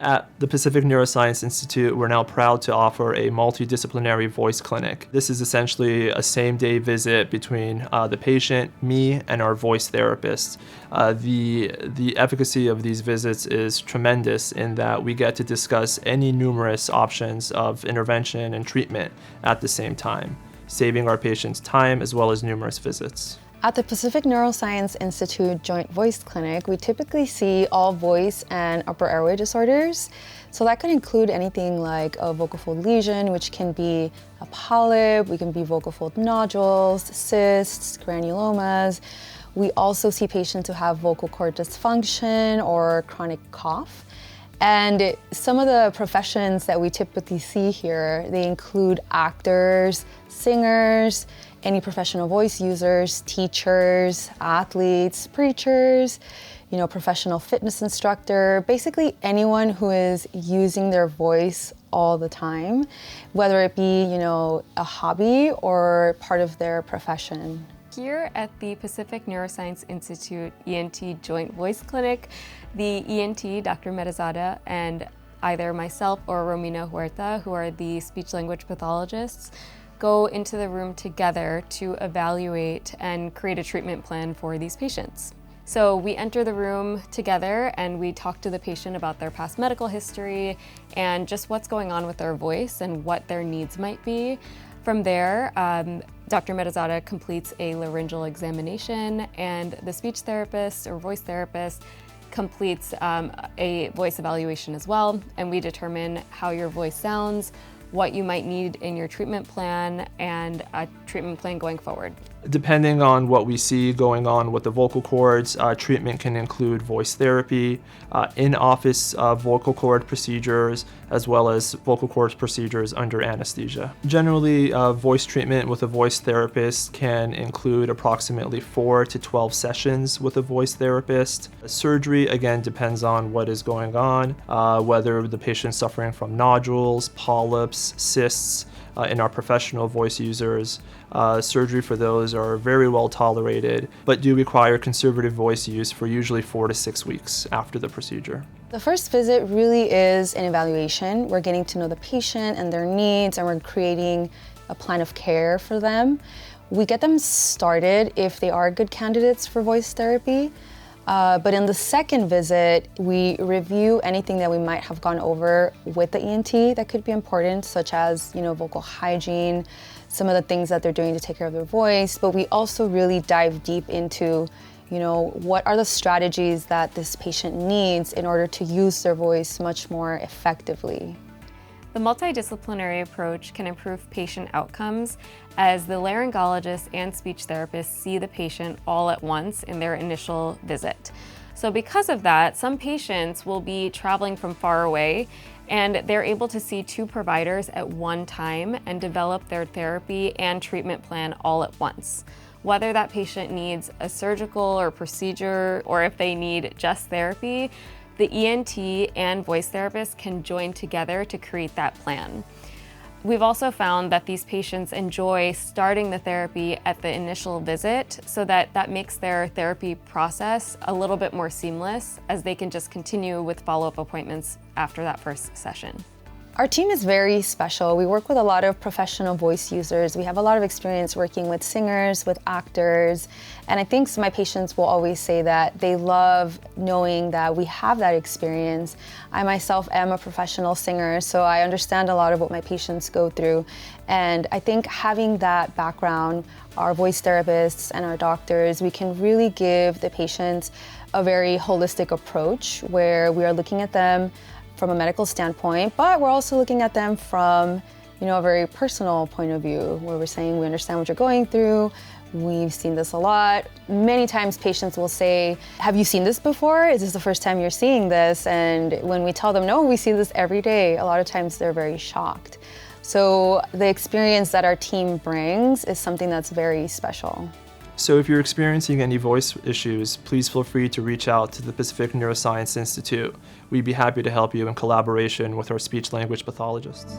At the Pacific Neuroscience Institute, we're now proud to offer a multidisciplinary voice clinic. This is essentially a same-day visit between the patient, me, and our voice therapist. The efficacy of these visits is tremendous in that we get to discuss any numerous options of intervention and treatment at the same time, saving our patients time as well as numerous visits. At the Pacific Neuroscience Institute Joint Voice Clinic, we typically see all voice and upper airway disorders. So that could include anything like a vocal fold lesion, which can be a polyp, we can be vocal fold nodules, cysts, granulomas. We also see patients who have vocal cord dysfunction or chronic cough. And some of the professions that we typically see here, they include actors, singers, any professional voice users, teachers, athletes, preachers, professional fitness instructor, basically anyone who is using their voice all the time, whether it be, a hobby or part of their profession. Here at the Pacific Neuroscience Institute ENT Joint Voice Clinic, the ENT, Dr. Metazada, and either myself or Romina Huerta, who are the speech-language pathologists, go into the room together to evaluate and create a treatment plan for these patients. So we enter the room together and we talk to the patient about their past medical history and just what's going on with their voice and what their needs might be. From there, Dr. Metazada completes a laryngeal examination and the speech therapist or voice therapist completes a voice evaluation as well, and we determine how your voice sounds, what you might need in your treatment plan, and a treatment plan going forward. Depending on what we see going on with the vocal cords, treatment can include voice therapy, in-office vocal cord procedures, as well as vocal cord procedures under anesthesia. Generally, voice treatment with a voice therapist can include approximately 4 to 12 sessions with a voice therapist. Surgery, again, depends on what is going on, whether the patient's suffering from nodules, polyps, cysts. In our professional voice users, surgery for those are very well tolerated, but do require conservative voice use for usually 4 to 6 weeks after the procedure. The first visit really is an evaluation. We're getting to know the patient and their needs, and we're creating a plan of care for them. We get them started if they are good candidates for voice therapy. But in the second visit, we review anything that we might have gone over with the ENT that could be important, such as, vocal hygiene, some of the things that they're doing to take care of their voice. But we also really dive deep into, what are the strategies that this patient needs in order to use their voice much more effectively. The multidisciplinary approach can improve patient outcomes as the laryngologist and speech therapist see the patient all at once in their initial visit. So because of that, some patients will be traveling from far away and they're able to see 2 providers at one time and develop their therapy and treatment plan all at once. Whether that patient needs a surgical or procedure or if they need just therapy, the ENT and voice therapist can join together to create that plan. We've also found that these patients enjoy starting the therapy at the initial visit so that makes their therapy process a little bit more seamless as they can just continue with follow-up appointments after that first session. Our team is very special. We work with a lot of professional voice users. We have a lot of experience working with singers, with actors, and I think my patients will always say that they love knowing that we have that experience. I myself am a professional singer, so I understand a lot of what my patients go through, and I think having that background, our voice therapists and our doctors, we can really give the patients a very holistic approach where we are looking at them from a medical standpoint, but we're also looking at them from, a very personal point of view, where we're saying we understand what you're going through. We've seen this a lot. Many times patients will say, have you seen this before? Is this the first time you're seeing this? And when we tell them, no, we see this every day, a lot of times they're very shocked. So the experience that our team brings is something that's very special. So if you're experiencing any voice issues, please feel free to reach out to the Pacific Neuroscience Institute. We'd be happy to help you in collaboration with our speech-language pathologists.